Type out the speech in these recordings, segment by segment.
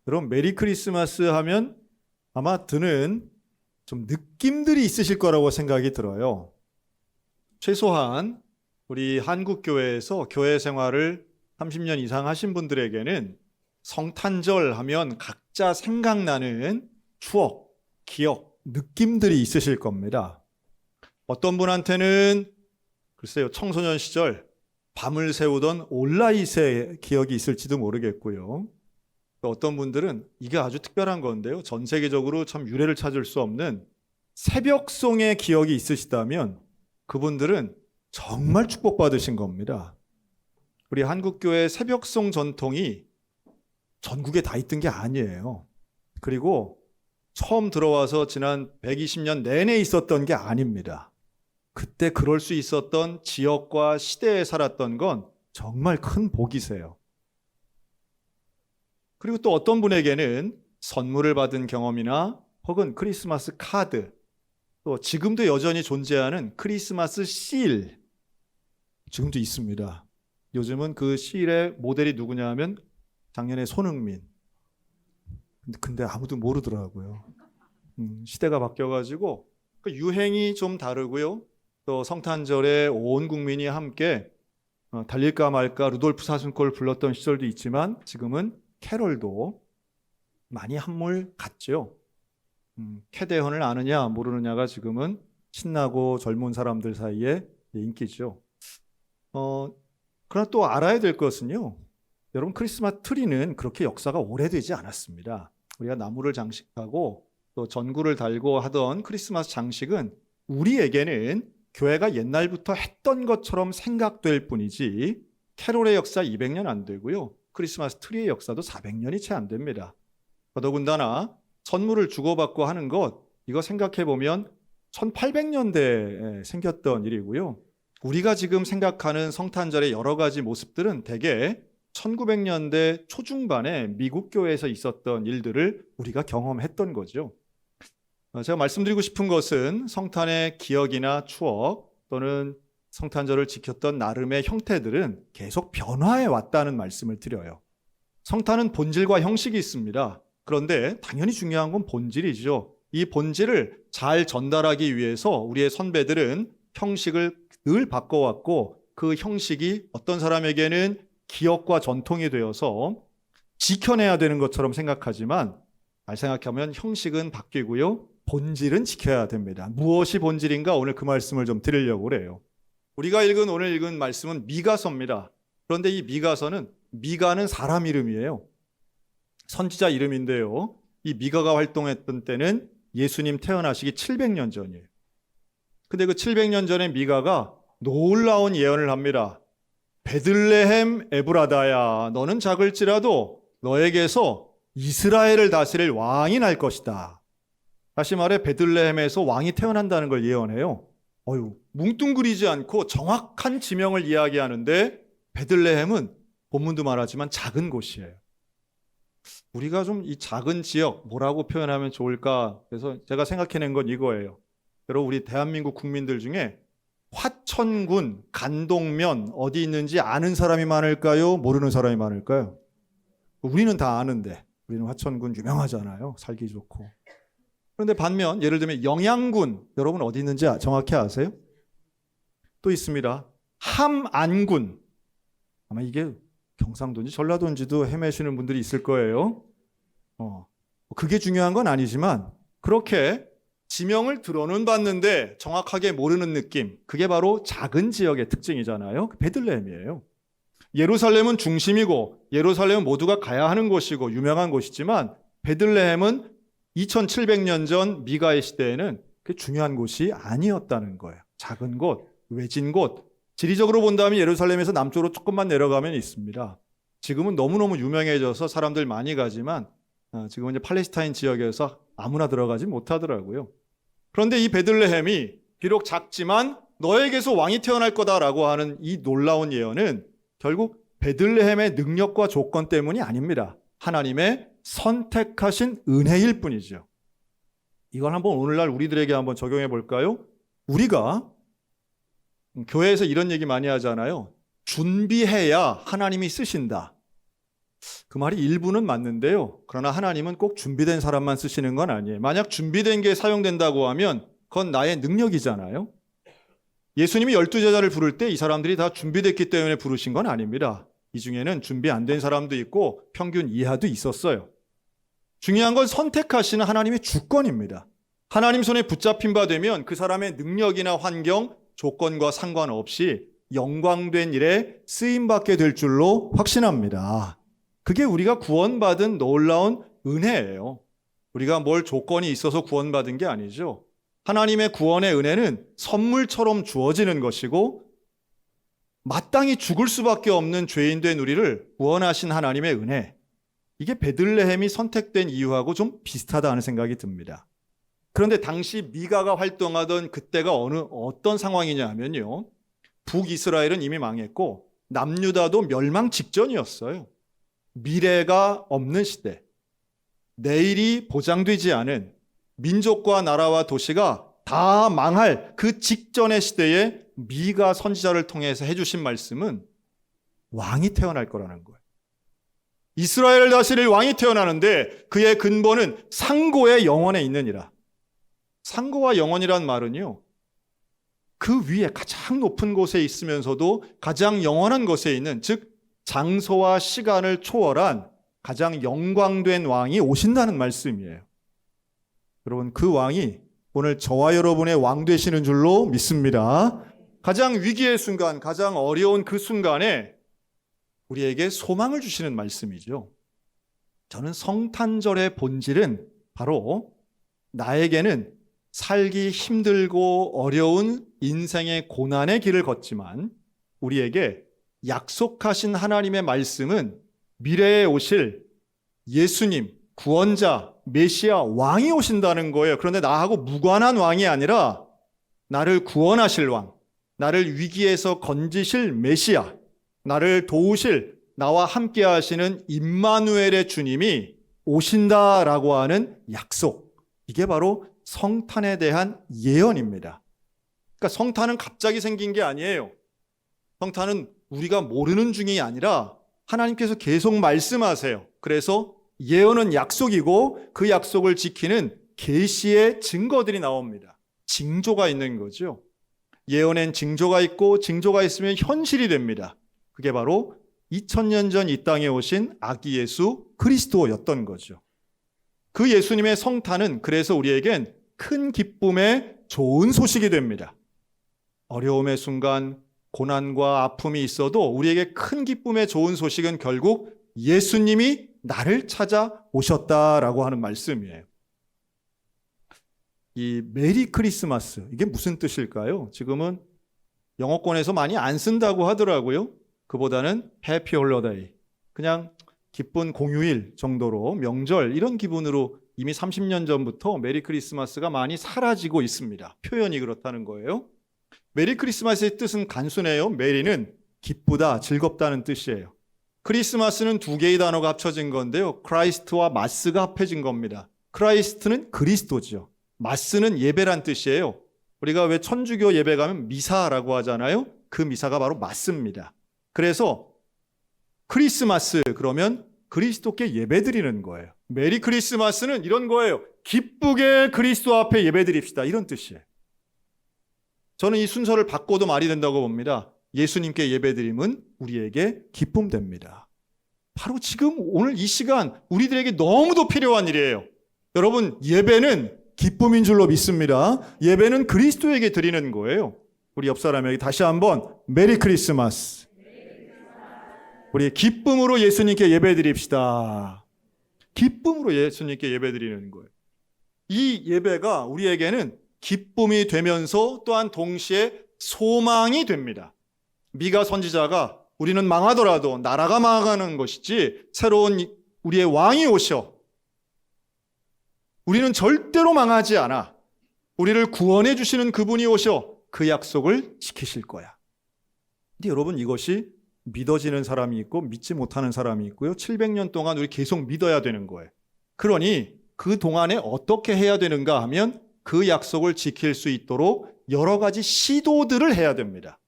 여러분 메리 크리스마스 하면 아마 드는 좀 느낌들이 있으실 거라고 생각이 들어요. 최소한 우리 한국 교회에서 교회 생활을 30년 이상 하신 분들에게는 성탄절 하면 각자 생각나는 추억, 기억, 느낌들이 있으실 겁니다. 어떤 분한테는 글쎄요, 청소년 시절 밤을 새우던 올라잇의 기억이 있을지도 모르겠고요. 또 어떤 분들은 이게 아주 특별한 건데요. 전 세계적으로 참 유례를 찾을 수 없는 새벽송의 기억이 있으시다면 그분들은 정말 축복받으신 겁니다. 우리 한국교회 새벽송 전통이 전국에 다 있던 게 아니에요. 그리고 처음 들어와서 지난 120년 내내 있었던 게 아닙니다. 그때 그럴 수 있었던 지역과 시대에 살았던 건 정말 큰 복이세요. 그리고 또 어떤 분에게는 선물을 받은 경험이나 혹은 크리스마스 카드, 또 지금도 여전히 존재하는 크리스마스 실, 지금도 있습니다. 요즘은 그 실의 모델이 누구냐 하면 작년에 손흥민. 근데 아무도 모르더라고요. 시대가 바뀌어가지고 그 유행이 좀 다르고요. 또 성탄절에 온 국민이 함께 달릴까 말까 루돌프 사슴코를 불렀던 시절도 있지만 지금은 캐럴도 많이 한물 갔죠. 캐대헌을 아느냐 모르느냐가 지금은 신나고 젊은 사람들 사이에 인기죠. 그러나 또 알아야 될 것은요. 여러분 크리스마스 트리는 그렇게 역사가 오래되지 않았습니다. 우리가 나무를 장식하고 또 전구를 달고 하던 크리스마스 장식은 우리에게는 교회가 옛날부터 했던 것처럼 생각될 뿐이지 캐롤의 역사 200년 안 되고요. 크리스마스 트리의 역사도 400년이 채 안 됩니다. 더더군다나 선물을 주고받고 하는 것 이거 생각해보면 1800년대에 생겼던 일이고요. 우리가 지금 생각하는 성탄절의 여러 가지 모습들은 대개 1900년대 초중반에 미국 교회에서 있었던 일들을 우리가 경험했던 거죠. 제가 말씀드리고 싶은 것은 성탄의 기억이나 추억 또는 성탄절을 지켰던 나름의 형태들은 계속 변화해 왔다는 말씀을 드려요. 성탄은 본질과 형식이 있습니다. 그런데 당연히 중요한 건 본질이죠. 이 본질을 잘 전달하기 위해서 우리의 선배들은 형식을 늘 바꿔왔고 그 형식이 어떤 사람에게는 기억과 전통이 되어서 지켜내야 되는 것처럼 생각하지만 잘 생각하면 형식은 바뀌고요. 본질은 지켜야 됩니다. 무엇이 본질인가 오늘 그 말씀을 좀 드리려고 그래요. 우리가 오늘 읽은 말씀은 미가서입니다. 그런데 이 미가서는 미가는 사람 이름이에요. 선지자 이름인데요. 이 미가가 활동했던 때는 예수님 태어나시기 700년 전이에요. 근데 그 700년 전에 미가가 놀라운 예언을 합니다. 베들레헴 에브라다야 너는 작을지라도 너에게서 이스라엘을 다스릴 왕이 날 것이다. 다시 말해 베들레헴에서 왕이 태어난다는 걸 예언해요. 뭉뚱그리지 않고 정확한 지명을 이야기하는데 베들레헴은 본문도 말하지만 작은 곳이에요. 우리가 좀 이 작은 지역 뭐라고 표현하면 좋을까? 그래서 제가 생각해낸 건 이거예요. 여러분 우리 대한민국 국민들 중에 화천군, 간동면 어디 있는지 아는 사람이 많을까요? 모르는 사람이 많을까요? 우리는 다 아는데 우리는 화천군 유명하잖아요. 살기 좋고. 그런데 반면 예를 들면 영양군 여러분 어디 있는지 정확히 아세요? 또 있습니다. 함안군 아마 이게 경상도인지 전라도인지도 헤매시는 분들이 있을 거예요. 그게 중요한 건 아니지만 그렇게 지명을 들어는 봤는데 정확하게 모르는 느낌 그게 바로 작은 지역의 특징이잖아요. 베들레헴이에요. 예루살렘은 중심이고 예루살렘은 모두가 가야 하는 곳이고 유명한 곳이지만 베들레헴은 2700년 전 미가의 시대에는 그게 중요한 곳이 아니었다는 거예요. 작은 곳, 외진 곳. 지리적으로 본다면 예루살렘에서 남쪽으로 조금만 내려가면 있습니다. 지금은 너무너무 유명해져서 사람들 많이 가지만 지금은 이제 팔레스타인 지역에서 아무나 들어가지 못하더라고요. 그런데 이 베들레헴이 비록 작지만 너에게서 왕이 태어날 거다라고 하는 이 놀라운 예언은 결국 베들레헴의 능력과 조건 때문이 아닙니다. 하나님의 선택하신 은혜일 뿐이죠. 이걸 한번 오늘날 우리들에게 한번 적용해 볼까요? 우리가 교회에서 이런 얘기 많이 하잖아요. 준비해야 하나님이 쓰신다. 그 말이 일부는 맞는데요. 그러나 하나님은 꼭 준비된 사람만 쓰시는 건 아니에요. 만약 준비된 게 사용된다고 하면 그건 나의 능력이잖아요. 예수님이 12제자를 부를 때 이 사람들이 다 준비됐기 때문에 부르신 건 아닙니다. 이 중에는 준비 안 된 사람도 있고 평균 이하도 있었어요. 중요한 건 선택하시는 하나님의 주권입니다. 하나님 손에 붙잡힌 바 되면 그 사람의 능력이나 환경, 조건과 상관없이 영광된 일에 쓰임받게 될 줄로 확신합니다. 그게 우리가 구원받은 놀라운 은혜예요. 우리가 뭘 조건이 있어서 구원받은 게 아니죠. 하나님의 구원의 은혜는 선물처럼 주어지는 것이고 마땅히 죽을 수밖에 없는 죄인 된 우리를 구원하신 하나님의 은혜, 이게 베들레헴이 선택된 이유하고 좀 비슷하다 하는 생각이 듭니다. 그런데 당시 미가가 활동하던 그때가 어떤 상황이냐 하면요, 북이스라엘은 이미 망했고 남유다도 멸망 직전이었어요. 미래가 없는 시대, 내일이 보장되지 않은 민족과 나라와 도시가 다 망할 그 직전의 시대에 미가 선지자를 통해서 해주신 말씀은 왕이 태어날 거라는 거예요. 이스라엘을 다스릴 왕이 태어나는데 그의 근본은 상고의 영원에 있느니라. 상고와 영원이란 말은요, 그 위에 가장 높은 곳에 있으면서도 가장 영원한 곳에 있는, 즉 장소와 시간을 초월한 가장 영광된 왕이 오신다는 말씀이에요. 여러분, 그 왕이 오늘 저와 여러분의 왕 되시는 줄로 믿습니다. 가장 위기의 순간, 가장 어려운 그 순간에 우리에게 소망을 주시는 말씀이죠. 저는 성탄절의 본질은 바로 나에게는 살기 힘들고 어려운 인생의 고난의 길을 걷지만 우리에게 약속하신 하나님의 말씀은 미래에 오실 예수님, 구원자, 메시아, 왕이 오신다는 거예요. 그런데 나하고 무관한 왕이 아니라 나를 구원하실 왕, 나를 위기에서 건지실 메시아, 나를 도우실, 나와 함께 하시는 임마누엘의 주님이 오신다라고 하는 약속, 이게 바로 성탄에 대한 예언입니다. 그러니까 성탄은 갑자기 생긴 게 아니에요. 성탄은 우리가 모르는 중이 아니라 하나님께서 계속 말씀하세요. 그래서 예언은 약속이고 그 약속을 지키는 계시의 증거들이 나옵니다. 징조가 있는 거죠. 예언엔 징조가 있고 징조가 있으면 현실이 됩니다. 그게 바로 2000년 전 이 땅에 오신 아기 예수 그리스도였던 거죠. 그 예수님의 성탄은 그래서 우리에겐 큰 기쁨의 좋은 소식이 됩니다. 어려움의 순간, 고난과 아픔이 있어도 우리에게 큰 기쁨의 좋은 소식은 결국 예수님이 나를 찾아오셨다라고 하는 말씀이에요. 이 메리 크리스마스, 이게 무슨 뜻일까요? 지금은 영어권에서 많이 안 쓴다고 하더라고요. 그보다는 해피 홀리데이, 그냥 기쁜 공휴일 정도로, 명절 이런 기분으로 이미 30년 전부터 메리 크리스마스가 많이 사라지고 있습니다. 표현이 그렇다는 거예요. 메리 크리스마스의 뜻은 단순해요. 메리는 기쁘다, 즐겁다는 뜻이에요. 크리스마스는 두 개의 단어가 합쳐진 건데요, 크라이스트와 마스가 합해진 겁니다. 크라이스트는 그리스도죠. 마스는 예배란 뜻이에요. 우리가 왜 천주교 예배 가면 미사라고 하잖아요. 그 미사가 바로 마스입니다. 그래서 크리스마스 그러면 그리스도께 예배드리는 거예요. 메리 크리스마스는 이런 거예요. 기쁘게 그리스도 앞에 예배드립시다, 이런 뜻이에요. 저는 이 순서를 바꿔도 말이 된다고 봅니다. 예수님께 예배드림은 우리에게 기쁨 됩니다. 바로 지금 오늘 이 시간 우리들에게 너무도 필요한 일이에요. 여러분, 예배는 기쁨인 줄로 믿습니다. 예배는 그리스도에게 드리는 거예요. 우리 옆 사람에게 다시 한번 메리 크리스마스. 우리 기쁨으로 예수님께 예배드립시다. 기쁨으로 예수님께 예배드리는 거예요. 이 예배가 우리에게는 기쁨이 되면서 또한 동시에 소망이 됩니다. 미가 선지자가 우리는 망하더라도 나라가 망하는 것이지 새로운 우리의 왕이 오셔 우리는 절대로 망하지 않아, 우리를 구원해 주시는 그분이 오셔 그 약속을 지키실 거야. 근데 여러분, 이것이 믿어지는 사람이 있고 믿지 못하는 사람이 있고요. 700년 동안 우리 계속 믿어야 되는 거예요. 그러니 그 동안에 어떻게 해야 되는가 하면 그 약속을 지킬 수 있도록 여러 가지 시도들을 해야 됩니다.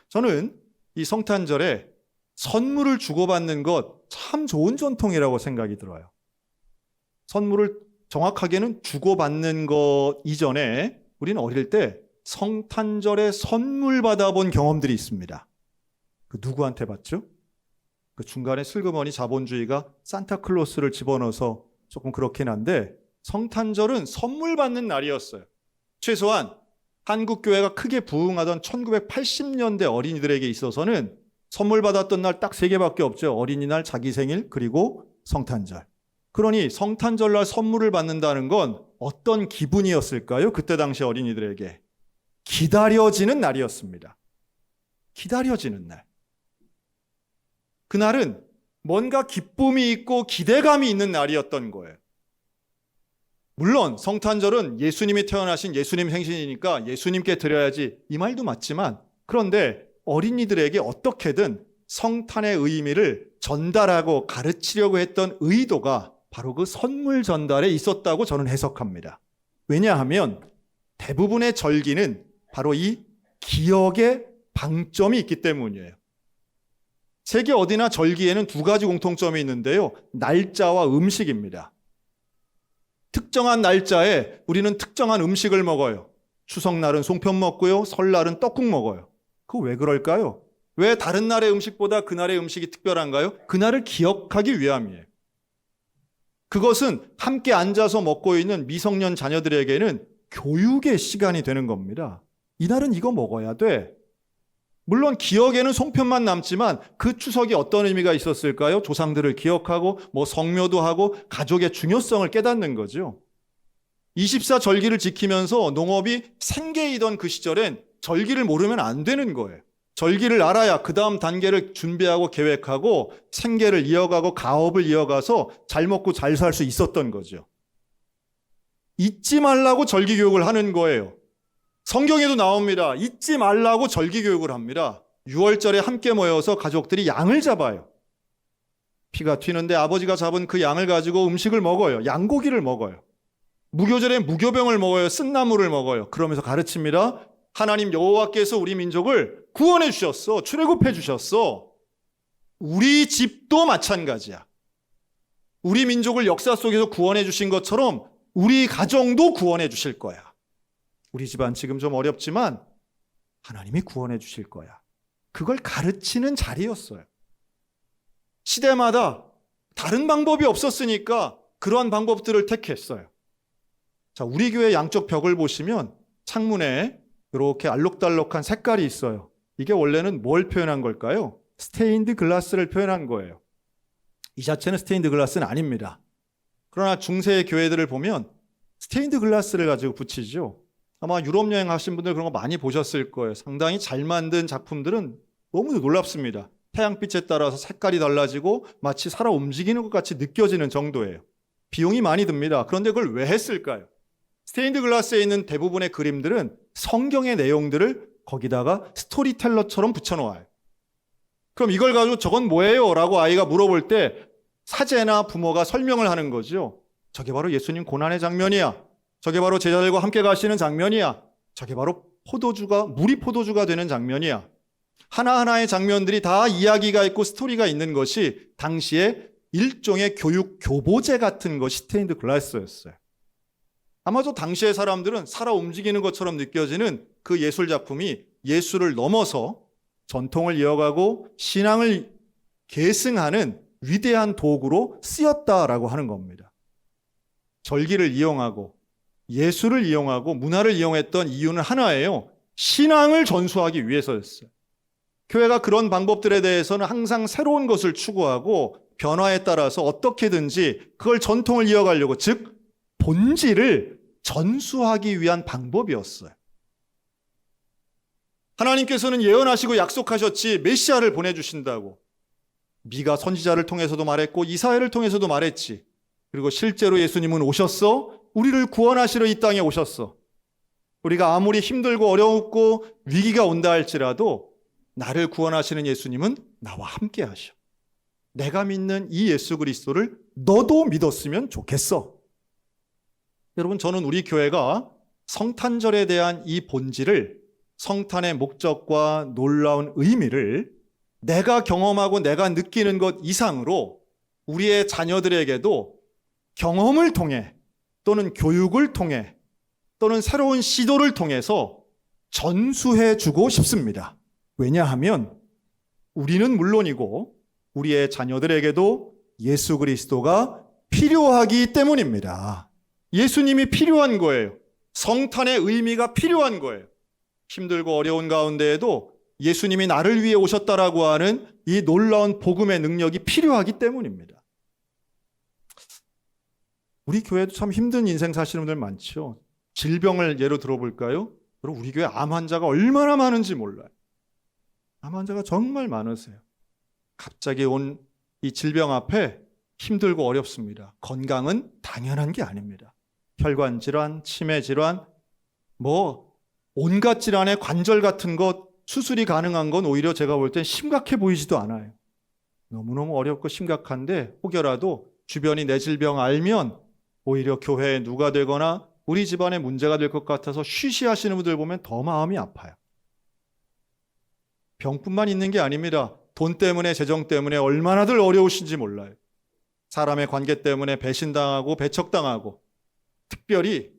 저는 이 성탄절에 선물을 주고받는 것 참 좋은 전통이라고 생각이 들어요. 선물을 정확하게는 주고받는 것 이전에 우리는 어릴 때 성탄절에 선물 받아본 경험들이 있습니다. 그 누구한테 받죠? 그 중간에 슬그머니 자본주의가 산타클로스를 집어넣어서 조금 그렇긴 한데 성탄절은 선물 받는 날이었어요. 최소한 한국 교회가 크게 부흥하던 1980년대 어린이들에게 있어서는 선물 받았던 날 딱 3개밖에 없죠. 어린이날, 자기 생일, 그리고 성탄절. 그러니 성탄절날 선물을 받는다는 건 어떤 기분이었을까요? 그때 당시 어린이들에게. 기다려지는 날이었습니다. 기다려지는 날. 그날은 뭔가 기쁨이 있고 기대감이 있는 날이었던 거예요. 물론 성탄절은 예수님이 태어나신 예수님 생신이니까 예수님께 드려야지 이 말도 맞지만, 그런데 어린이들에게 어떻게든 성탄의 의미를 전달하고 가르치려고 했던 의도가 바로 그 선물 전달에 있었다고 저는 해석합니다. 왜냐하면 대부분의 절기는 바로 이 기억의 방점이 있기 때문이에요. 세계 어디나 절기에는 2가지 공통점이 있는데요. 날짜와 음식입니다. 특정한 날짜에 우리는 특정한 음식을 먹어요. 추석날은 송편 먹고요. 설날은 떡국 먹어요. 그거 왜 그럴까요? 왜 다른 날의 음식보다 그날의 음식이 특별한가요? 그날을 기억하기 위함이에요. 그것은 함께 앉아서 먹고 있는 미성년 자녀들에게는 교육의 시간이 되는 겁니다. 이날은 이거 먹어야 돼. 물론 기억에는 송편만 남지만 그 추석이 어떤 의미가 있었을까요? 조상들을 기억하고 성묘도 하고 가족의 중요성을 깨닫는 거죠. 24절기를 지키면서 농업이 생계이던 그 시절엔 절기를 모르면 안 되는 거예요. 절기를 알아야 그 다음 단계를 준비하고 계획하고 생계를 이어가고 가업을 이어가서 잘 먹고 잘 살 수 있었던 거죠. 잊지 말라고 절기 교육을 하는 거예요. 성경에도 나옵니다. 잊지 말라고 절기 교육을 합니다. 6월절에 함께 모여서 가족들이 양을 잡아요. 피가 튀는데 아버지가 잡은 그 양을 가지고 음식을 먹어요. 양고기를 먹어요. 무교절에 무교병을 먹어요. 쓴나물을 먹어요. 그러면서 가르칩니다. 하나님 여호와께서 우리 민족을 구원해 주셨어. 출애굽해 주셨어. 우리 집도 마찬가지야. 우리 민족을 역사 속에서 구원해 주신 것처럼 우리 가정도 구원해 주실 거야. 우리 집안 지금 좀 어렵지만 하나님이 구원해 주실 거야. 그걸 가르치는 자리였어요. 시대마다 다른 방법이 없었으니까 그러한 방법들을 택했어요. 자, 우리 교회 양쪽 벽을 보시면 창문에 이렇게 알록달록한 색깔이 있어요. 이게 원래는 뭘 표현한 걸까요? 스테인드 글라스를 표현한 거예요. 이 자체는 스테인드 글라스는 아닙니다. 그러나 중세의 교회들을 보면 스테인드 글라스를 가지고 붙이죠. 아마 유럽 여행 하신 분들 그런 거 많이 보셨을 거예요. 상당히 잘 만든 작품들은 너무 놀랍습니다. 태양빛에 따라서 색깔이 달라지고 마치 살아 움직이는 것 같이 느껴지는 정도예요. 비용이 많이 듭니다. 그런데 그걸 왜 했을까요? 스테인드 글라스에 있는 대부분의 그림들은 성경의 내용들을 거기다가 스토리텔러처럼 붙여놓아요. 그럼 이걸 가지고 저건 뭐예요? 라고 아이가 물어볼 때 사제나 부모가 설명을 하는 거죠. 저게 바로 예수님 고난의 장면이야. 저게 바로 제자들과 함께 가시는 장면이야. 저게 바로 물이 포도주가 되는 장면이야. 하나하나의 장면들이 다 이야기가 있고 스토리가 있는 것이 당시에 일종의 교육 교보제 같은 것이 스테인드 글라스였어요. 아마도 당시의 사람들은 살아 움직이는 것처럼 느껴지는 그 예술 작품이 예술을 넘어서 전통을 이어가고 신앙을 계승하는 위대한 도구로 쓰였다라고 하는 겁니다. 절기를 이용하고 예술을 이용하고 문화를 이용했던 이유는 하나예요. 신앙을 전수하기 위해서였어요. 교회가 그런 방법들에 대해서는 항상 새로운 것을 추구하고 변화에 따라서 어떻게든지 그걸 전통을 이어가려고, 즉 본질을 전수하기 위한 방법이었어요. 하나님께서는 예언하시고 약속하셨지 메시아를 보내주신다고. 미가 선지자를 통해서도 말했고 이사야를 통해서도 말했지. 그리고 실제로 예수님은 오셨어. 우리를 구원하시러 이 땅에 오셨어. 우리가 아무리 힘들고 어렵고 위기가 온다 할지라도 나를 구원하시는 예수님은 나와 함께 하셔. 내가 믿는 이 예수 그리스도를 너도 믿었으면 좋겠어. 여러분, 저는 우리 교회가 성탄절에 대한 이 본질을, 성탄의 목적과 놀라운 의미를 내가 경험하고 내가 느끼는 것 이상으로 우리의 자녀들에게도 경험을 통해 또는 교육을 통해 또는 새로운 시도를 통해서 전수해 주고 싶습니다. 왜냐하면 우리는 물론이고 우리의 자녀들에게도 예수 그리스도가 필요하기 때문입니다. 예수님이 필요한 거예요. 성탄의 의미가 필요한 거예요. 힘들고 어려운 가운데에도 예수님이 나를 위해 오셨다라고 하는 이 놀라운 복음의 능력이 필요하기 때문입니다. 우리 교회도 참 힘든 인생 사시는 분들 많죠. 질병을 예로 들어볼까요? 여러분, 우리 교회 암 환자가 얼마나 많은지 몰라요. 암 환자가 정말 많으세요. 갑자기 온 이 질병 앞에 힘들고 어렵습니다. 건강은 당연한 게 아닙니다. 혈관 질환, 치매 질환, 온갖 질환의 관절 같은 것 수술이 가능한 건 오히려 제가 볼 땐 심각해 보이지도 않아요. 너무너무 어렵고 심각한데 혹여라도 주변이 내 질병 알면 오히려 교회에 누가 되거나 우리 집안에 문제가 될 것 같아서 쉬쉬하시는 분들 보면 더 마음이 아파요. 병뿐만 있는 게 아닙니다. 돈 때문에, 재정 때문에 얼마나들 어려우신지 몰라요. 사람의 관계 때문에 배신당하고 배척당하고, 특별히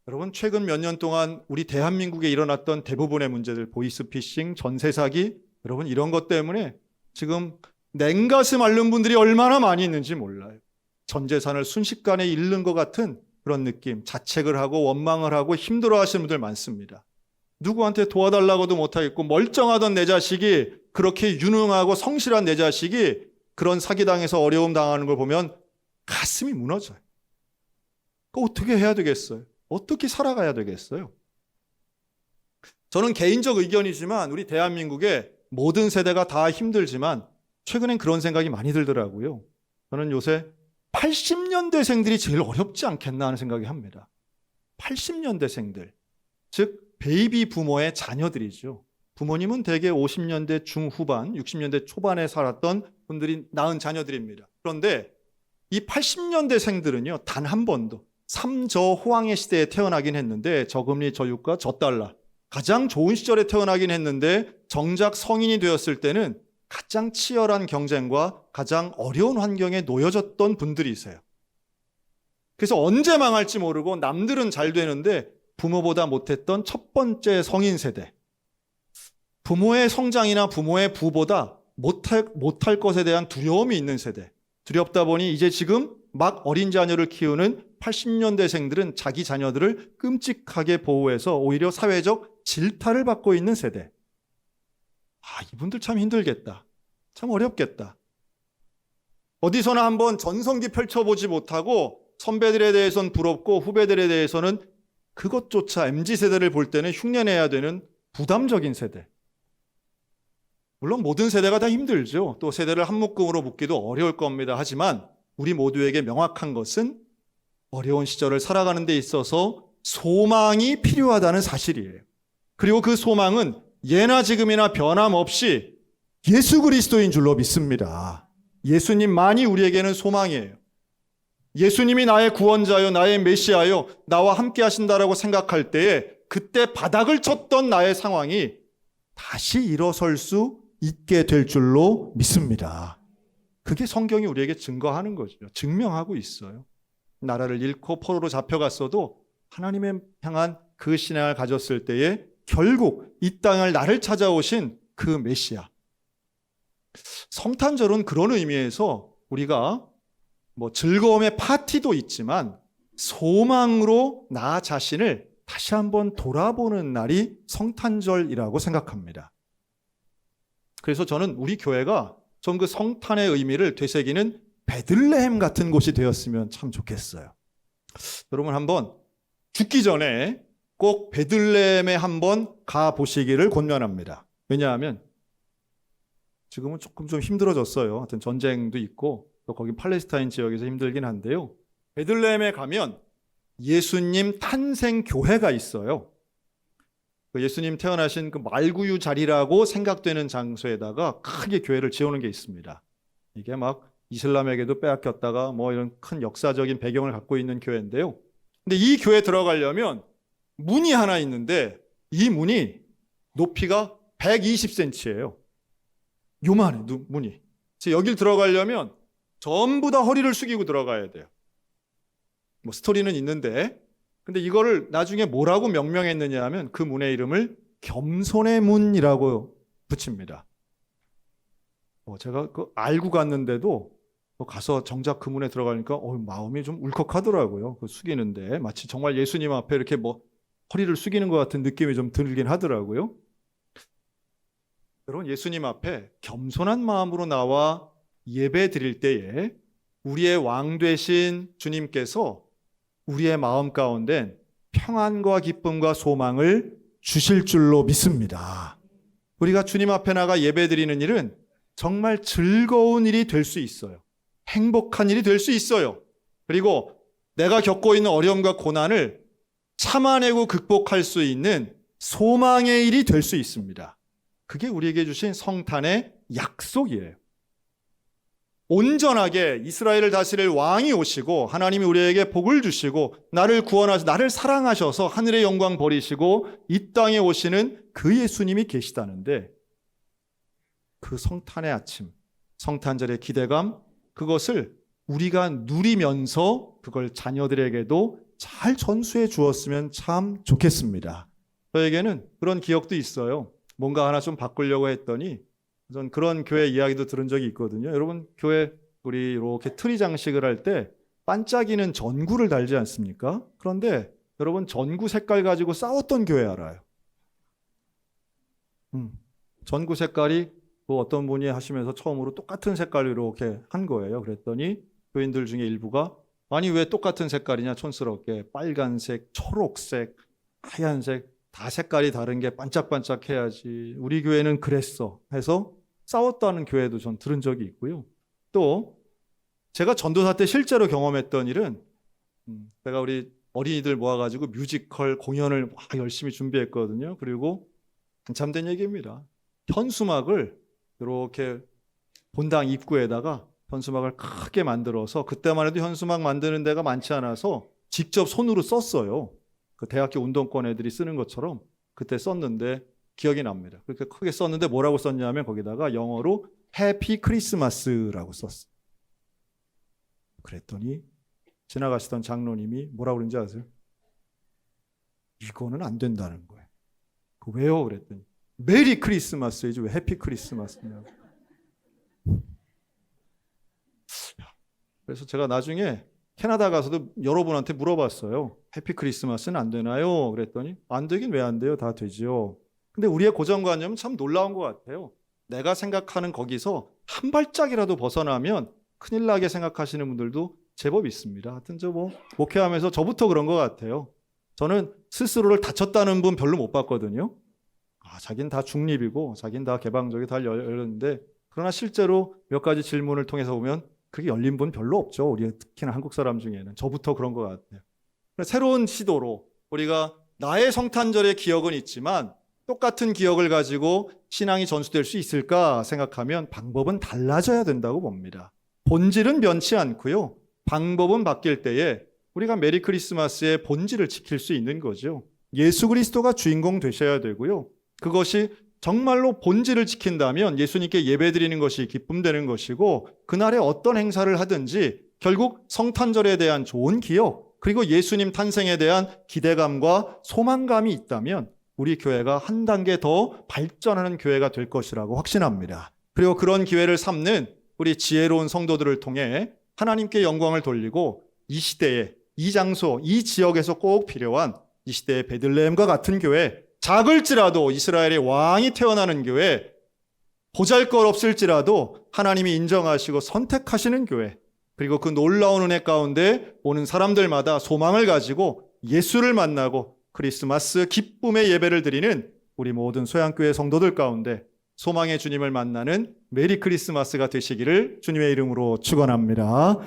여러분 최근 몇 년 동안 우리 대한민국에 일어났던 대부분의 문제들, 보이스피싱, 전세 사기, 여러분 이런 것 때문에 지금 냉가슴 앓는 분들이 얼마나 많이 있는지 몰라요. 전 재산을 순식간에 잃는 것 같은 그런 느낌, 자책을 하고 원망을 하고 힘들어하시는 분들 많습니다. 누구한테 도와달라고도 못하겠고 멀쩡하던 내 자식이, 그렇게 유능하고 성실한 내 자식이 그런 사기당해서 어려움 당하는 걸 보면 가슴이 무너져요. 어떻게 해야 되겠어요? 어떻게 살아가야 되겠어요? 저는 개인적 의견이지만 우리 대한민국의 모든 세대가 다 힘들지만 최근엔 그런 생각이 많이 들더라고요. 저는 요새 80년대생들이 제일 어렵지 않겠나 하는 생각이 합니다. 80년대생들, 즉 베이비 부모의 자녀들이죠. 부모님은 대개 50년대 중후반, 60년대 초반에 살았던 분들이 낳은 자녀들입니다. 그런데 이 80년대생들은요, 단 한 번도 삼저호황의 시대에 태어나긴 했는데, 저금리, 저유가, 저달러, 가장 좋은 시절에 태어나긴 했는데 정작 성인이 되었을 때는 가장 치열한 경쟁과 가장 어려운 환경에 놓여졌던 분들이세요. 그래서 언제 망할지 모르고 남들은 잘 되는데 부모보다 못했던 첫 번째 성인 세대. 부모의 성장이나 부모의 부보다 못할 것에 대한 두려움이 있는 세대. 두렵다 보니 이제 지금 막 어린 자녀를 키우는 80년대생들은 자기 자녀들을 끔찍하게 보호해서 오히려 사회적 질타를 받고 있는 세대. 이분들 참 힘들겠다. 참 어렵겠다. 어디서나 한번 전성기 펼쳐보지 못하고 선배들에 대해서는 부럽고 후배들에 대해서는 그것조차 MZ세대를 볼 때는 흉내내야 되는 부담적인 세대. 물론 모든 세대가 다 힘들죠. 또 세대를 한 묶음으로 묶기도 어려울 겁니다. 하지만 우리 모두에게 명확한 것은 어려운 시절을 살아가는 데 있어서 소망이 필요하다는 사실이에요. 그리고 그 소망은 예나 지금이나 변함없이 예수 그리스도인 줄로 믿습니다. 예수님만이 우리에게는 소망이에요. 예수님이 나의 구원자요, 나의 메시아요, 나와 함께 하신다라고 생각할 때에 그때 바닥을 쳤던 나의 상황이 다시 일어설 수 있게 될 줄로 믿습니다. 그게 성경이 우리에게 증거하는 거죠. 증명하고 있어요. 나라를 잃고 포로로 잡혀갔어도 하나님의 향한 그 신앙을 가졌을 때에 결국 이 땅을 나를 찾아오신 그 메시아. 성탄절은 그런 의미에서 우리가 즐거움의 파티도 있지만 소망으로 나 자신을 다시 한번 돌아보는 날이 성탄절이라고 생각합니다. 그래서 저는 우리 교회가 전 그 성탄의 의미를 되새기는 베들레헴 같은 곳이 되었으면 참 좋겠어요. 여러분 한번 죽기 전에 꼭 베들레헴에 한번 가보시기를 권면합니다. 왜냐하면 지금은 조금 좀 힘들어졌어요. 하여튼 전쟁도 있고 또 거기 팔레스타인 지역에서 힘들긴 한데요. 베들레헴에 가면 예수님 탄생 교회가 있어요. 예수님 태어나신 그 말구유 자리라고 생각되는 장소에다가 크게 교회를 지어놓은 게 있습니다. 이게 막 이슬람에게도 빼앗겼다가 이런 큰 역사적인 배경을 갖고 있는 교회인데요. 근데 이 교회 들어가려면 문이 하나 있는데 이 문이 높이가 120cm예요. 요만해 문이. 여길 들어가려면 전부 다 허리를 숙이고 들어가야 돼요. 뭐 스토리는 있는데, 근데 이거를 나중에 뭐라고 명명했느냐 하면 그 문의 이름을 겸손의 문이라고 붙입니다. 제가 알고 갔는데도 가서 정작 그 문에 들어가니까 마음이 좀 울컥하더라고요. 숙이는데 마치 정말 예수님 앞에 이렇게 허리를 숙이는 것 같은 느낌이 좀 들긴 하더라고요. 여러분, 예수님 앞에 겸손한 마음으로 나와 예배 드릴 때에 우리의 왕 되신 주님께서 우리의 마음 가운데 평안과 기쁨과 소망을 주실 줄로 믿습니다. 우리가 주님 앞에 나가 예배 드리는 일은 정말 즐거운 일이 될 수 있어요. 행복한 일이 될 수 있어요. 그리고 내가 겪고 있는 어려움과 고난을 참아내고 극복할 수 있는 소망의 일이 될 수 있습니다. 그게 우리에게 주신 성탄의 약속이에요. 온전하게 이스라엘을 다스릴 왕이 오시고 하나님이 우리에게 복을 주시고 나를 구원하셔서 나를 사랑하셔서 하늘의 영광 버리시고 이 땅에 오시는 그 예수님이 계시다는데, 그 성탄의 아침, 성탄절의 기대감, 그것을 우리가 누리면서 그걸 자녀들에게도 잘 전수해 주었으면 참 좋겠습니다. 저에게는 그런 기억도 있어요. 뭔가 하나 좀 바꾸려고 했더니 전 그런 교회 이야기도 들은 적이 있거든요. 여러분, 교회 우리 이렇게 트리 장식을 할 때 반짝이는 전구를 달지 않습니까? 그런데 여러분, 전구 색깔 가지고 싸웠던 교회 알아요. 전구 색깔이 어떤 분이 하시면서 처음으로 똑같은 색깔로 이렇게 한 거예요. 그랬더니 교인들 중에 일부가 아니 왜 똑같은 색깔이냐, 촌스럽게 빨간색, 초록색, 하얀색 다 색깔이 다른 게 반짝반짝해야지, 우리 교회는 그랬어 해서 싸웠다는 교회도 전 들은 적이 있고요. 또 제가 전도사 때 실제로 경험했던 일은, 제가 우리 어린이들 모아가지고 뮤지컬 공연을 막 열심히 준비했거든요. 그리고 한참 된 얘기입니다. 현수막을 이렇게 본당 입구에다가 현수막을 크게 만들어서, 그때만 해도 현수막 만드는 데가 많지 않아서 직접 손으로 썼어요. 그 대학교 운동권 애들이 쓰는 것처럼 그때 썼는데 기억이 납니다. 그렇게 크게 썼는데 뭐라고 썼냐면 거기다가 영어로 해피 크리스마스라고 썼어요. 그랬더니 지나가시던 장로님이 뭐라고 그런지 아세요? 이거는 안 된다는 거예요. 왜요? 그랬더니 메리 크리스마스이지 왜 해피 크리스마스냐고. 그래서 제가 나중에 캐나다 가서도 여러분한테 물어봤어요. 해피 크리스마스는 안 되나요? 그랬더니 안 되긴 왜 안 돼요? 다 되죠. 근데 우리의 고정관념은 참 놀라운 것 같아요. 내가 생각하는 거기서 한 발짝이라도 벗어나면 큰일 나게 생각하시는 분들도 제법 있습니다. 하여튼 목회하면서 저부터 그런 것 같아요. 저는 스스로를 다쳤다는 분 별로 못 봤거든요. 자긴 다 중립이고 자긴 다 개방적이 다 열렸는데, 그러나 실제로 몇 가지 질문을 통해서 보면 그게 열린 분 별로 없죠. 우리 특히나 한국 사람 중에는. 저부터 그런 것 같아요. 새로운 시도로 우리가 나의 성탄절의 기억은 있지만 똑같은 기억을 가지고 신앙이 전수될 수 있을까 생각하면 방법은 달라져야 된다고 봅니다. 본질은 변치 않고요. 방법은 바뀔 때에 우리가 메리 크리스마스의 본질을 지킬 수 있는 거죠. 예수 그리스도가 주인공 되셔야 되고요. 그것이 정말로 본질을 지킨다면 예수님께 예배드리는 것이 기쁨되는 것이고, 그날에 어떤 행사를 하든지 결국 성탄절에 대한 좋은 기억, 그리고 예수님 탄생에 대한 기대감과 소망감이 있다면 우리 교회가 한 단계 더 발전하는 교회가 될 것이라고 확신합니다. 그리고 그런 기회를 삼는 우리 지혜로운 성도들을 통해 하나님께 영광을 돌리고 이 시대에, 이 장소, 이 지역에서 꼭 필요한 이 시대의 베들레헴과 같은 교회, 작을지라도 이스라엘의 왕이 태어나는 교회, 보잘것없을지라도 하나님이 인정하시고 선택하시는 교회, 그리고 그 놀라운 은혜 가운데 오는 사람들마다 소망을 가지고 예수를 만나고 크리스마스 기쁨의 예배를 드리는 우리 모든 소양교회 성도들 가운데 소망의 주님을 만나는 메리 크리스마스가 되시기를 주님의 이름으로 축원합니다.